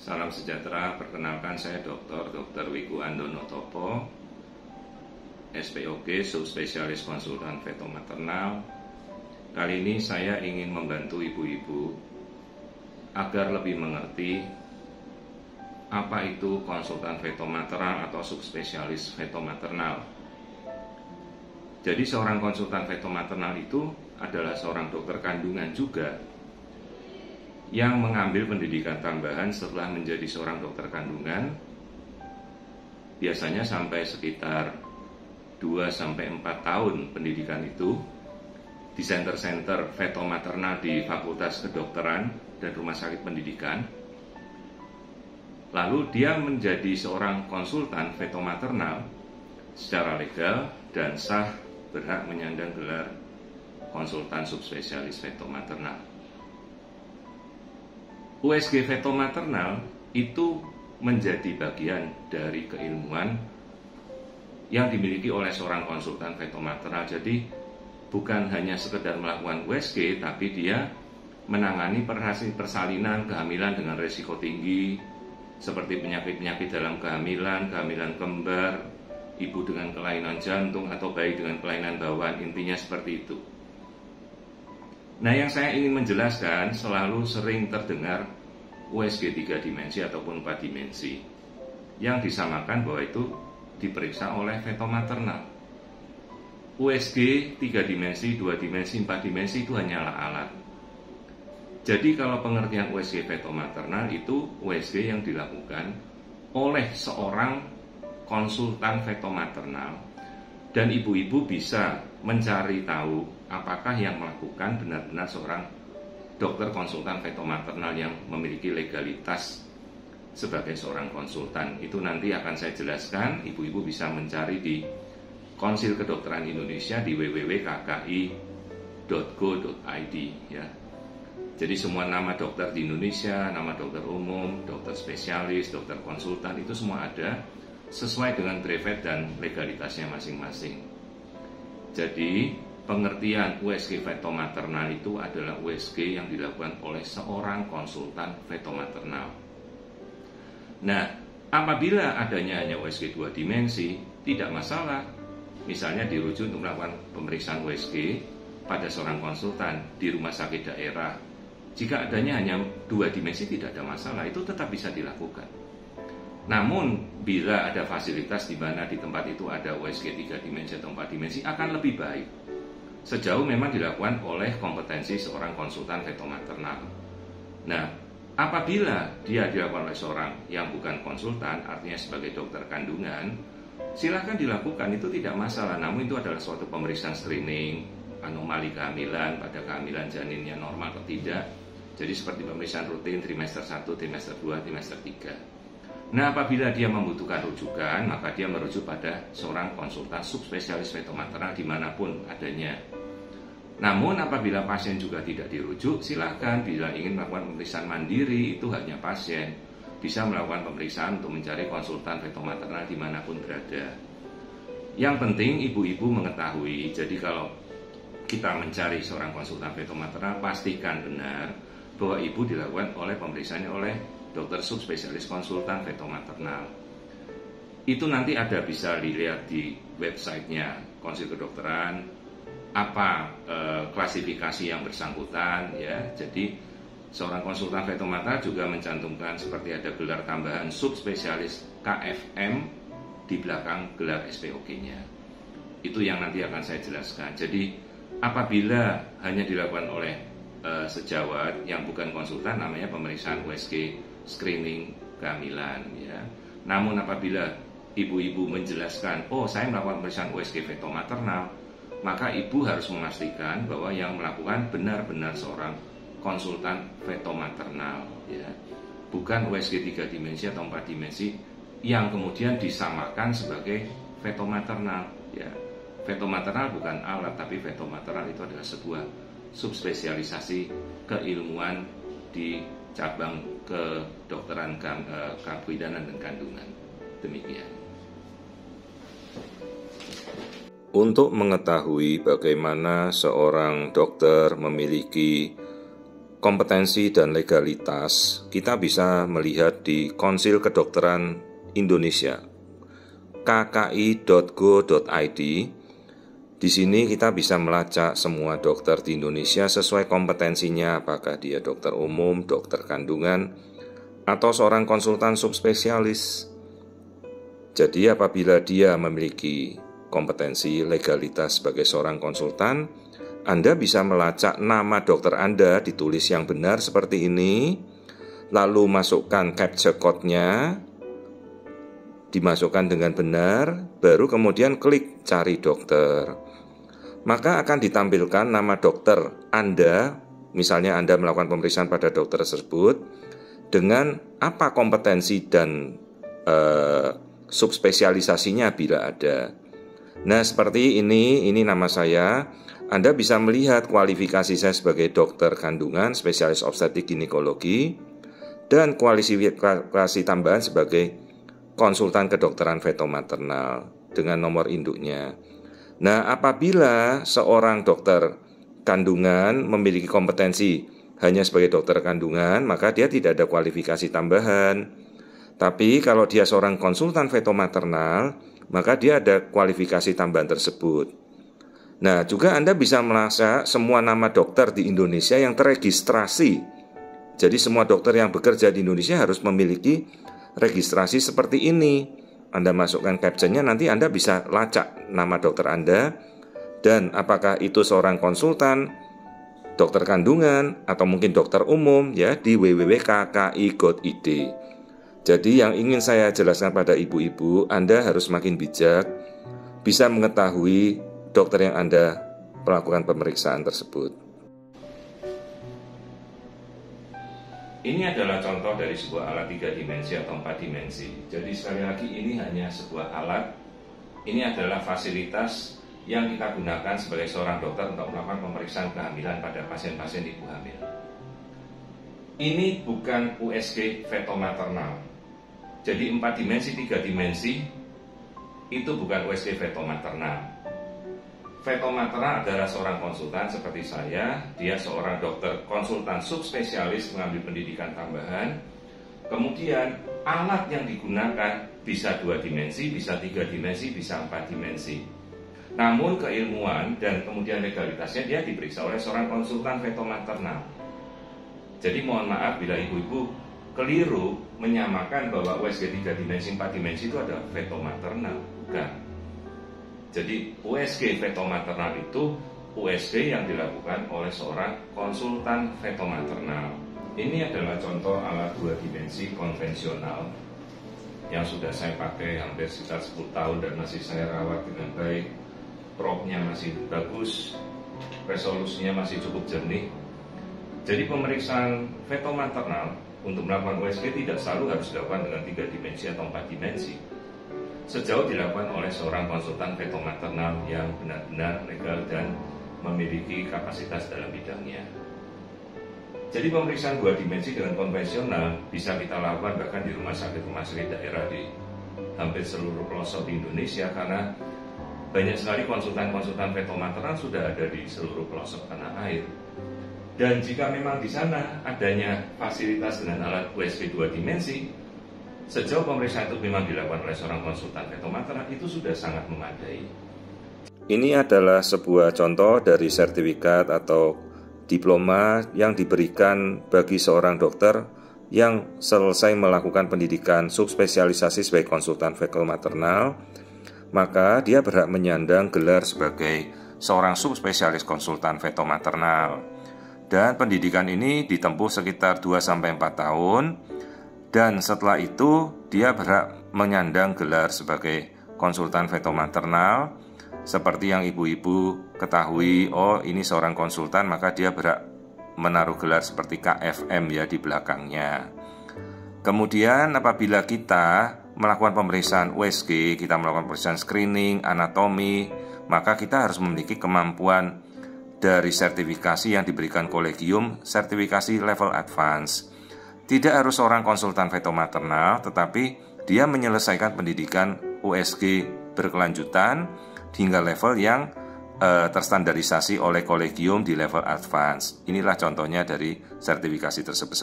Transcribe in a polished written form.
Salam sejahtera, perkenalkan saya Dr. Wiku Andono Topo, SPOG, subspesialis konsultan feto maternal. Kali ini saya ingin membantu ibu-ibu agar lebih mengerti apa itu konsultan feto maternal atau subspesialis feto maternal. Jadi seorang konsultan feto maternal itu adalah seorang dokter kandungan juga yang mengambil pendidikan tambahan setelah menjadi seorang dokter kandungan, biasanya sampai sekitar 2-4 tahun pendidikan itu di center-center feto maternal di Fakultas Kedokteran dan Rumah Sakit Pendidikan. Lalu dia menjadi seorang konsultan feto maternal secara legal dan sah, berhak menyandang gelar konsultan subspesialis feto maternal. USG feto maternal itu menjadi bagian dari keilmuan yang dimiliki oleh seorang konsultan feto maternal. Jadi bukan hanya sekedar melakukan USG, tapi dia menangani persalinan kehamilan dengan risiko tinggi seperti penyakit-penyakit dalam kehamilan, kehamilan kembar, ibu dengan kelainan jantung atau bayi dengan kelainan bawaan, intinya seperti itu. Nah, yang saya ingin menjelaskan, selalu sering terdengar USG 3 dimensi ataupun 4 dimensi yang disamakan bahwa itu diperiksa oleh feto maternal. USG 3 dimensi, 2 dimensi, 4 dimensi itu hanyalah alat. Jadi kalau pengertian USG feto maternal itu USG yang dilakukan oleh seorang konsultan feto maternal, dan ibu-ibu bisa mencari tahu apakah yang melakukan benar-benar seorang dokter konsultan feto maternal yang memiliki legalitas sebagai seorang konsultan. Itu nanti akan saya jelaskan, ibu-ibu bisa mencari di Konsil Kedokteran Indonesia di www.kki.go.id ya. Jadi semua nama dokter di Indonesia, nama dokter umum, dokter spesialis, dokter konsultan itu semua ada sesuai dengan brevet dan legalitasnya masing-masing. Jadi pengertian USG feto maternal itu adalah USG yang dilakukan oleh seorang konsultan feto maternal. Nah, apabila adanya hanya USG 2 dimensi, tidak masalah. Misalnya dirujuk untuk melakukan pemeriksaan USG pada seorang konsultan di rumah sakit daerah. Jika adanya hanya 2 dimensi tidak ada masalah, itu tetap bisa dilakukan. Namun bila ada fasilitas di mana di tempat itu ada USG 3 dimensi atau 4 dimensi akan lebih baik, sejauh memang dilakukan oleh kompetensi seorang konsultan feto maternal. Nah, apabila dia dilakukan oleh seorang yang bukan konsultan, artinya sebagai dokter kandungan, silakan dilakukan, itu tidak masalah. Namun itu adalah suatu pemeriksaan screening anomali kehamilan, pada kehamilan janinnya normal atau tidak. Jadi seperti pemeriksaan rutin trimester 1, trimester 2, trimester 3. Nah, apabila dia membutuhkan rujukan, maka dia merujuk pada seorang konsultan subspesialis feto maternal dimanapun adanya. Namun apabila pasien juga tidak dirujuk, silakan bila ingin melakukan pemeriksaan mandiri, itu hanya pasien bisa melakukan pemeriksaan untuk mencari konsultan feto maternal dimanapun berada. Yang penting ibu-ibu mengetahui, jadi kalau kita mencari seorang konsultan feto maternal, pastikan benar bahwa ibu dilakukan oleh pemeriksaannya oleh dokter subspesialis konsultan feto maternal. Itu nanti ada, bisa dilihat di websitenya Konsil Kedokteran apa klasifikasi yang bersangkutan ya. Jadi seorang konsultan feto maternal juga mencantumkan seperti ada gelar tambahan subspesialis KFM di belakang gelar SPOG-nya. Itu yang nanti akan saya jelaskan. Jadi apabila hanya dilakukan oleh sejawat yang bukan konsultan, namanya pemeriksaan USG screening kehamilan ya. Namun apabila ibu-ibu menjelaskan, oh saya melakukan pemeriksaan USG feto maternal, maka ibu harus memastikan bahwa yang melakukan benar-benar seorang konsultan feto maternal ya. Bukan USG 3 dimensi atau 4 dimensi yang kemudian disamakan sebagai feto maternal ya. Feto maternal bukan alat, tapi feto maternal itu adalah sebuah subspesialisasi keilmuan di cabang kedokteran kebidanan dan kandungan. Demikian. Untuk mengetahui bagaimana seorang dokter memiliki kompetensi dan legalitas, kita bisa melihat di Konsil Kedokteran Indonesia, kki.go.id. Di sini kita bisa melacak semua dokter di Indonesia sesuai kompetensinya, apakah dia dokter umum, dokter kandungan, atau seorang konsultan subspesialis. Jadi apabila dia memiliki kompetensi legalitas sebagai seorang konsultan, Anda bisa melacak nama dokter Anda, ditulis yang benar seperti ini, lalu masukkan captcha code-nya, dimasukkan dengan benar, baru kemudian klik cari dokter. Maka akan ditampilkan nama dokter Anda, misalnya Anda melakukan pemeriksaan pada dokter tersebut, dengan apa kompetensi dan subspesialisasinya bila ada. Nah, seperti ini nama saya. Anda bisa melihat kualifikasi saya sebagai dokter kandungan, spesialis obstetrik ginekologi, dan kualifikasi tambahan sebagai konsultan kedokteran feto-maternal dengan nomor induknya. Nah, apabila seorang dokter kandungan memiliki kompetensi hanya sebagai dokter kandungan, maka dia tidak ada kualifikasi tambahan. Tapi kalau dia seorang konsultan feto-maternal, maka dia ada kualifikasi tambahan tersebut. Nah, juga Anda bisa melacak semua nama dokter di Indonesia yang terregistrasi. Jadi semua dokter yang bekerja di Indonesia harus memiliki registrasi seperti ini. Anda masukkan captionnya, nanti Anda bisa lacak nama dokter Anda dan apakah itu seorang konsultan, dokter kandungan, atau mungkin dokter umum ya di www.kki.id. Jadi yang ingin saya jelaskan pada ibu-ibu, Anda harus makin bijak, bisa mengetahui dokter yang Anda melakukan pemeriksaan tersebut. Ini adalah contoh dari sebuah alat 3 dimensi atau 4 dimensi. Jadi sekali lagi ini hanya sebuah alat. Ini adalah fasilitas yang kita gunakan sebagai seorang dokter untuk melakukan pemeriksaan kehamilan pada pasien-pasien ibu hamil. Ini bukan USG feto-maternal. Jadi 4 dimensi, 3 dimensi itu bukan USG feto-maternal. Feto-maternal adalah seorang konsultan seperti saya. Dia seorang dokter konsultan subspesialis mengambil pendidikan tambahan. Kemudian alat yang digunakan bisa 2 dimensi, bisa 3 dimensi, bisa 4 dimensi. Namun keilmuan dan kemudian legalitasnya dia diperiksa oleh seorang konsultan feto-maternal. Jadi mohon maaf bila ibu-ibu keliru menyamakan bahwa USG 3 dimensi 4 dimensi itu adalah feto-maternal. Bukan. Jadi USG feto-maternal itu USG yang dilakukan oleh seorang konsultan feto-maternal. Ini adalah contoh alat 2 dimensi konvensional yang sudah saya pakai hampir sekitar 10 tahun dan masih saya rawat dengan baik. Propnya masih bagus, resolusinya masih cukup jernih. Jadi pemeriksaan feto-maternal untuk melakukan USG tidak selalu harus dilakukan dengan 3 dimensi atau 4 dimensi. Sejauh dilakukan oleh seorang konsultan feto-maternal yang benar-benar legal dan memiliki kapasitas dalam bidangnya. Jadi pemeriksaan 2 dimensi dengan konvensional bisa kita lakukan bahkan di rumah sakit daerah di hampir seluruh pelosok di Indonesia, karena banyak sekali konsultan-konsultan feto-maternal sudah ada di seluruh pelosok tanah air. Dan jika memang di sana adanya fasilitas dengan alat USG 2 dimensi, sejauh pemeriksaan itu memang dilakukan oleh seorang konsultan feto-maternal, itu sudah sangat memadai. Ini adalah sebuah contoh dari sertifikat atau diploma yang diberikan bagi seorang dokter yang selesai melakukan pendidikan subspesialisasi sebagai konsultan feto-maternal, maka dia berhak menyandang gelar sebagai seorang subspesialis konsultan feto-maternal. Dan pendidikan ini ditempuh sekitar 2-4 tahun. Dan setelah itu dia berhak menyandang gelar sebagai konsultan feto-maternal. Seperti yang ibu-ibu ketahui, oh ini seorang konsultan, maka dia berhak menaruh gelar seperti KFM ya di belakangnya. Kemudian apabila kita melakukan pemeriksaan USG, kita melakukan pemeriksaan screening, anatomi, maka kita harus memiliki kemampuan dari sertifikasi yang diberikan kolegium, sertifikasi level advance. Tidak harus seorang konsultan feto-maternal, tetapi dia menyelesaikan pendidikan USG berkelanjutan hingga level yang terstandarisasi oleh kolegium di level advance. Inilah contohnya dari sertifikasi tersebut.